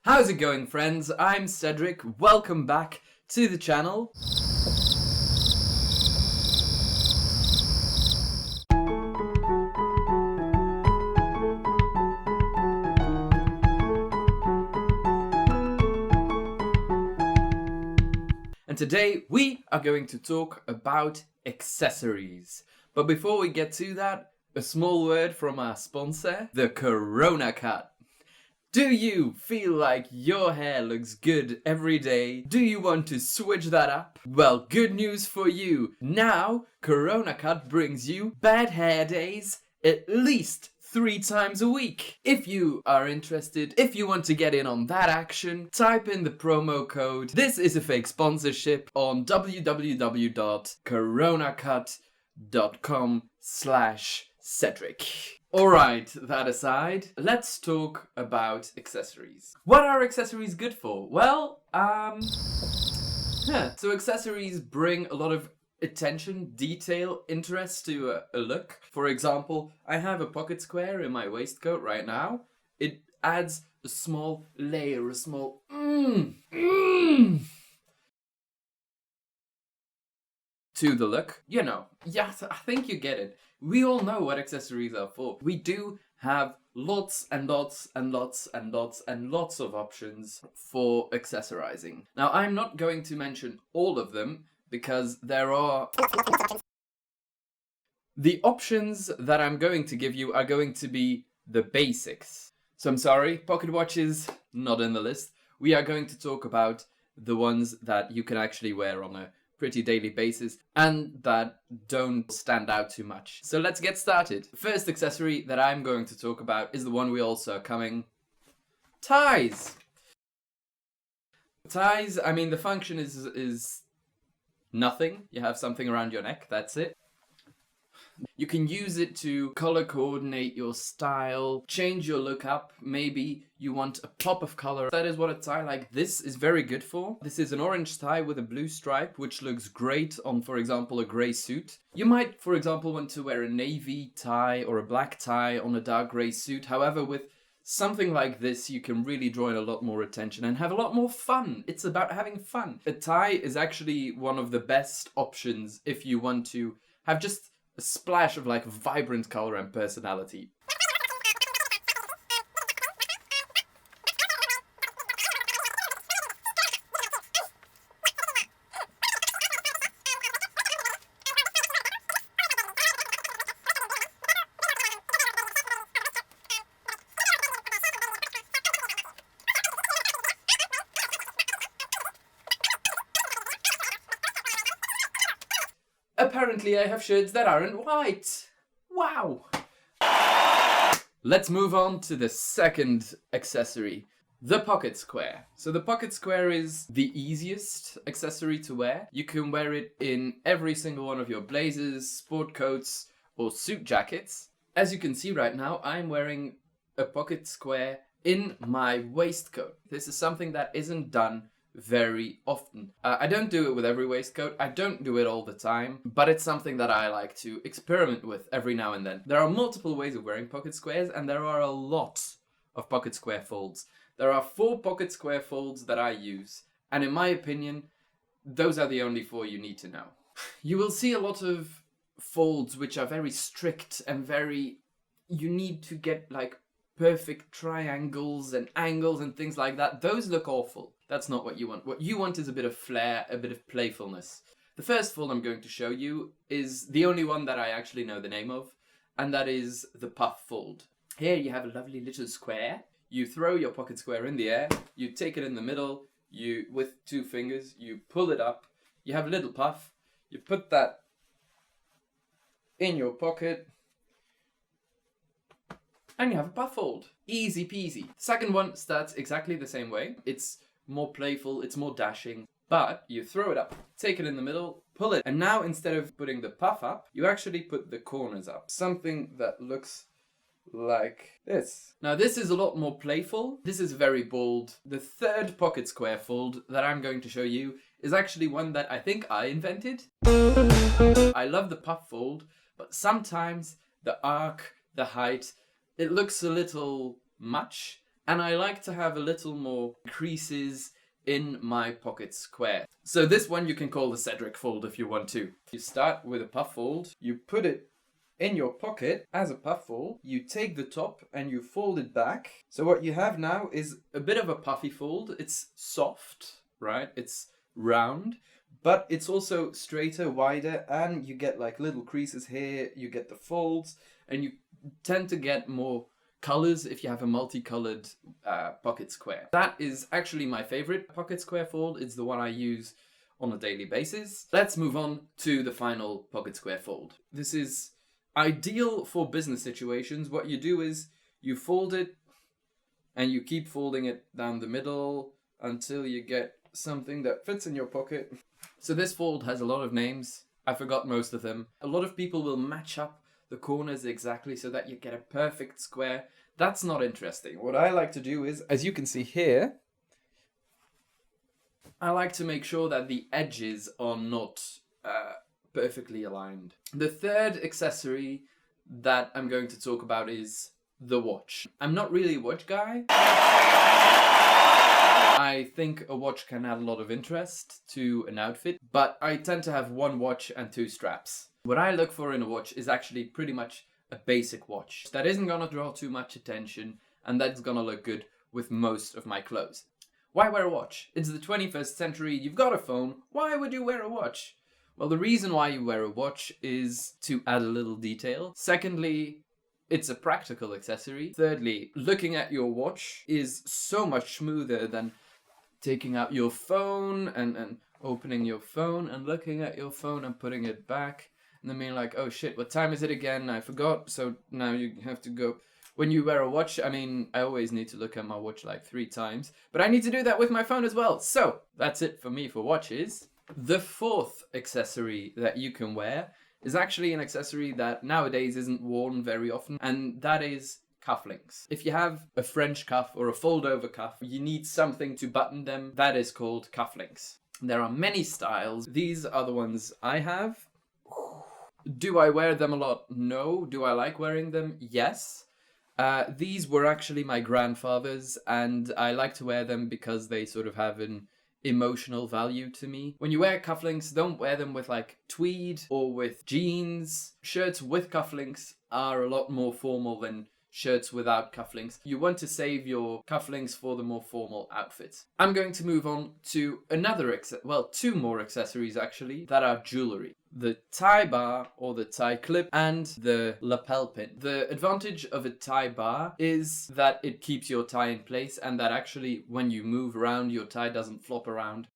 How's it going, friends? I'm Cedric. Welcome back to the channel. And today we are going to talk about accessories. But before we get to that, a small word from our sponsor, the Corona Cut. Do you feel like your hair looks good every day? Do you want to switch that up? Well, good news for you. Now, Corona Cut brings you bad hair days at least 3 times a week. If you are interested, if you want to get in on that action, type in the promo code. This is a fake sponsorship on www.coronacut.com/Cedric. Alright, that aside, let's talk about accessories. What are accessories good for? Well, so accessories bring a lot of attention, detail, interest to a look. For example, I have a pocket square in my waistcoat right now. It adds a small layer, a small to the look. You know, yes, I think you get it. We all know what accessories are for. We do have lots and lots and lots and lots and lots of options for accessorizing. Now, I'm not going to mention all of them because there are... The options that I'm going to give you are going to be the basics. So I'm sorry, pocket watches, not in the list. We are going to talk about the ones that you can actually wear on a pretty daily basis and that don't stand out too much. So let's get started. The first accessory that I'm going to talk about is the one we all saw coming. Ties! Ties, I mean, the function is nothing. You have something around your neck, that's it. You can use it to color coordinate your style, change your look up. Maybe you want a pop of color. That is what a tie like this is very good for. This is an orange tie with a blue stripe, which looks great on, for example, a gray suit. You might, for example, want to wear a navy tie or a black tie on a dark gray suit. However, with something like this, you can really draw in a lot more attention and have a lot more fun. It's about having fun. A tie is actually one of the best options if you want to have just a splash of like vibrant color and personality. Apparently I have shirts that aren't white. Wow. Let's move on to the second accessory, the pocket square. So the pocket square is the easiest accessory to wear. You can wear it in every single one of your blazers, sport coats, or suit jackets. As you can see right now, I'm wearing a pocket square in my waistcoat. This is something that isn't done very often. I don't do it with every waistcoat, I don't do it all the time, but it's something that I like to experiment with every now and then. There are multiple ways of wearing pocket squares and there are a lot of pocket square folds. There are 4 pocket square folds that I use, and in my opinion, those are the only 4 you need to know. You will see a lot of folds which are very strict and you need to get like perfect triangles and angles and things like that. Those look awful. That's not what you want. What you want is a bit of flair, a bit of playfulness. The first fold I'm going to show you is the only one that I actually know the name of, and that is the puff fold. Here you have a lovely little square. You throw your pocket square in the air, you take it in the middle, you, with 2 fingers, you pull it up, you have a little puff, you put that in your pocket, and you have a puff fold. Easy peasy. Second one starts exactly the same way. It's more playful, it's more dashing, but you throw it up, take it in the middle, pull it, and now instead of putting the puff up, you actually put the corners up. Something that looks like this. Now this is a lot more playful. This is very bold. The third pocket square fold that I'm going to show you is actually one that I think I invented. I love the puff fold, but sometimes the arc, the height, it looks a little much. and I like to have a little more creases in my pocket square. So this one you can call the Cedric fold if you want to. You start with a puff fold, you put it in your pocket as a puff fold, you take the top and you fold it back. So what you have now is a bit of a puffy fold. It's soft, right? It's round, but it's also straighter, wider, and you get like little creases here, you get the folds, and you tend to get more colors if you have a multicolored pocket square. That is actually my favorite pocket square fold. It's the one I use on a daily basis. Let's move on to the final pocket square fold. This is ideal for business situations. What you do is you fold it and you keep folding it down the middle until you get something that fits in your pocket. So this fold has a lot of names. I forgot most of them. A lot of people will match up the corners exactly so that you get a perfect square. That's not interesting. What I like to do is, as you can see here, I like to make sure that the edges are not perfectly aligned. The third accessory that I'm going to talk about is the watch. I'm not really a watch guy. I think a watch can add a lot of interest to an outfit, but I tend to have one watch and two straps. What I look for in a watch is actually pretty much a basic watch that isn't gonna draw too much attention and that's gonna look good with most of my clothes. Why wear a watch? It's the 21st century, you've got a phone, why would you wear a watch? Well, the reason why you wear a watch is to add a little detail. Secondly, it's a practical accessory. Thirdly, looking at your watch is so much smoother than taking out your phone and opening your phone and looking at your phone and putting it back. And then being like, oh shit, what time is it again? I forgot, so now you have to go. When you wear a watch, I mean, I always need to look at my watch like 3 times, but I need to do that with my phone as well. So that's it for me for watches. The fourth accessory that you can wear is actually an accessory that nowadays isn't worn very often, and that is cufflinks. If you have a French cuff or a fold-over cuff, you need something to button them. That is called cufflinks. There are many styles. These are the ones I have. Do I wear them a lot? No. Do I like wearing them? Yes. These were actually my grandfather's, and I like to wear them because they sort of have an emotional value to me. When you wear cufflinks, don't wear them with like tweed or with jeans. Shirts with cufflinks are a lot more formal than shirts without cufflinks. You want to save your cufflinks for the more formal outfits. I'm going to move on to two more accessories actually that are jewelry. The tie bar or the tie clip and the lapel pin. The advantage of a tie bar is that it keeps your tie in place and that actually when you move around your tie doesn't flop around.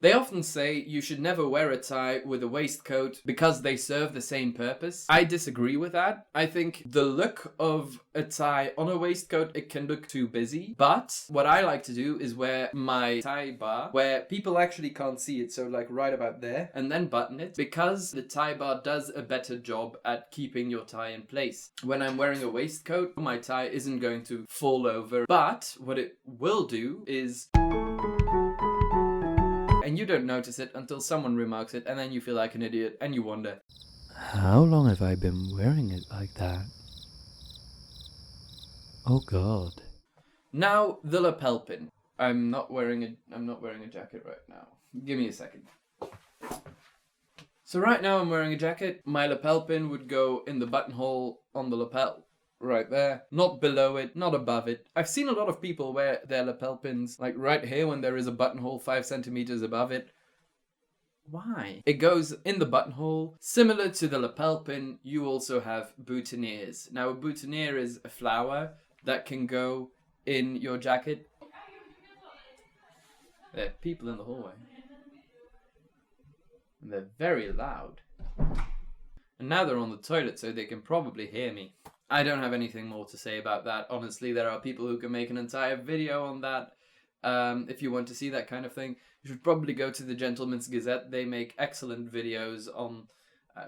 They often say you should never wear a tie with a waistcoat because they serve the same purpose. I disagree with that. I think the look of a tie on a waistcoat, it can look too busy. But what I like to do is wear my tie bar where people actually can't see it, so like right about there, and then button it because the tie bar does a better job at keeping your tie in place. When I'm wearing a waistcoat, my tie isn't going to fall over, but what it will do is... and you don't notice it until someone remarks it, and then you feel like an idiot, and you wonder, how long have I been wearing it like that? Oh god. Now, the lapel pin. I'm not wearing a jacket right now. Give me a second. So right now I'm wearing a jacket. My lapel pin would go in the buttonhole on the lapel. Right there. Not below it, not above it. I've seen a lot of people wear their lapel pins like right here when there is a buttonhole 5 centimeters above it. Why? It goes in the buttonhole. Similar to the lapel pin, you also have boutonnieres. Now a boutonniere is a flower that can go in your jacket. There are people in the hallway. And they're very loud. And now they're on the toilet, so they can probably hear me. I don't have anything more to say about that. Honestly, there are people who can make an entire video on that. If you want to see that kind of thing, you should probably go to the Gentleman's Gazette. They make excellent videos on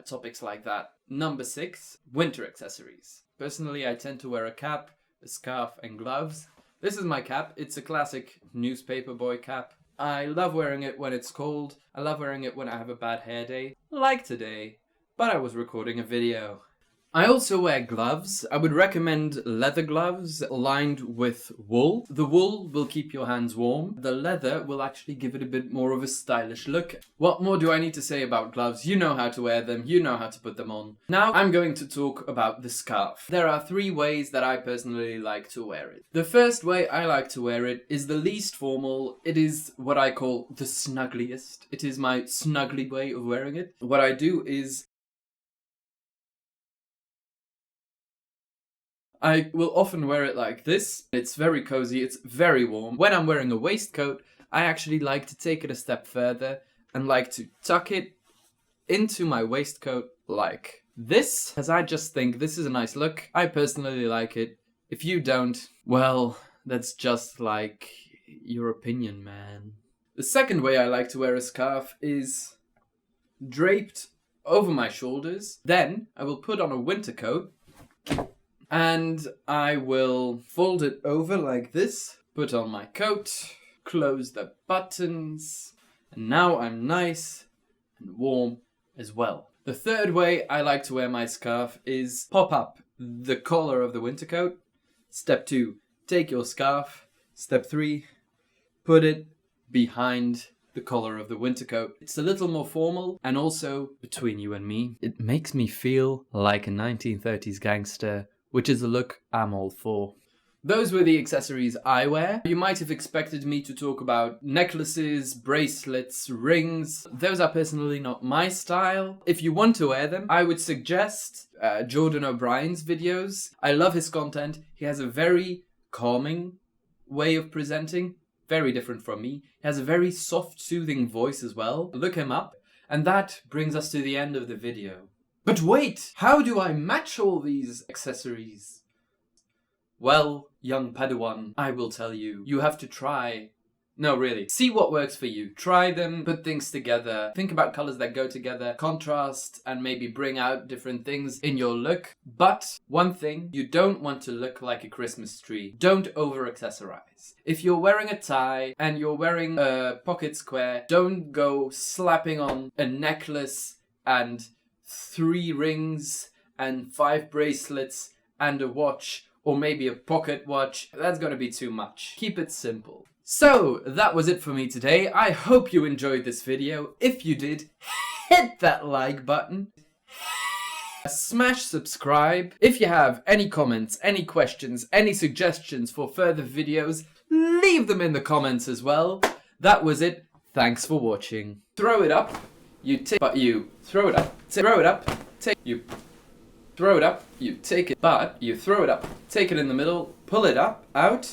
topics like that. Number 6, winter accessories. Personally, I tend to wear a cap, a scarf, and gloves. This is my cap. It's a classic newspaper boy cap. I love wearing it when it's cold. I love wearing it when I have a bad hair day, like today. But I was recording a video. I also wear gloves. I would recommend leather gloves lined with wool. The wool will keep your hands warm. The leather will actually give it a bit more of a stylish look. What more do I need to say about gloves? You know how to wear them. You know how to put them on. Now I'm going to talk about the scarf. There are 3 ways that I personally like to wear it. The first way I like to wear it is the least formal. It is what I call the snuggliest. It is my snuggly way of wearing it. What I do is I will often wear it like this. It's very cozy, it's very warm. When I'm wearing a waistcoat, I actually like to take it a step further and like to tuck it into my waistcoat like this, as I just think this is a nice look. I personally like it. If you don't, well, that's just like your opinion, man. The second way I like to wear a scarf is draped over my shoulders. Then I will put on a winter coat and I will fold it over like this, put on my coat, close the buttons, and now I'm nice and warm as well. The third way I like to wear my scarf is pop up the collar of the winter coat. Step 2, take your scarf. Step 3, put it behind the collar of the winter coat. It's a little more formal, and also, between you and me, it makes me feel like a 1930s gangster, which is a look I'm all for. Those were the accessories I wear. You might have expected me to talk about necklaces, bracelets, rings. Those are personally not my style. If you want to wear them, I would suggest Jordan O'Brien's videos. I love his content. He has a very calming way of presenting, very different from me. He has a very soft, soothing voice as well. Look him up. And that brings us to the end of the video. But wait, how do I match all these accessories? Well, young Padawan, I will tell you. You have to try. No, really. See what works for you. Try them, put things together. Think about colors that go together, contrast, and maybe bring out different things in your look. But one thing, you don't want to look like a Christmas tree. Don't over-accessorize. If you're wearing a tie and you're wearing a pocket square, don't go slapping on a necklace and 3 rings and 5 bracelets and a watch, or maybe a pocket watch. That's gonna be too much. Keep it simple. So, that was it for me today. I hope you enjoyed this video. If you did, hit that like button. Smash subscribe. If you have any comments, any questions, any suggestions for further videos, leave them in the comments as well. That was it. Thanks for watching. Throw it up. You throw it up, throw it up, you throw it up, you take it, but you throw it up, take it in the middle, pull it up, out,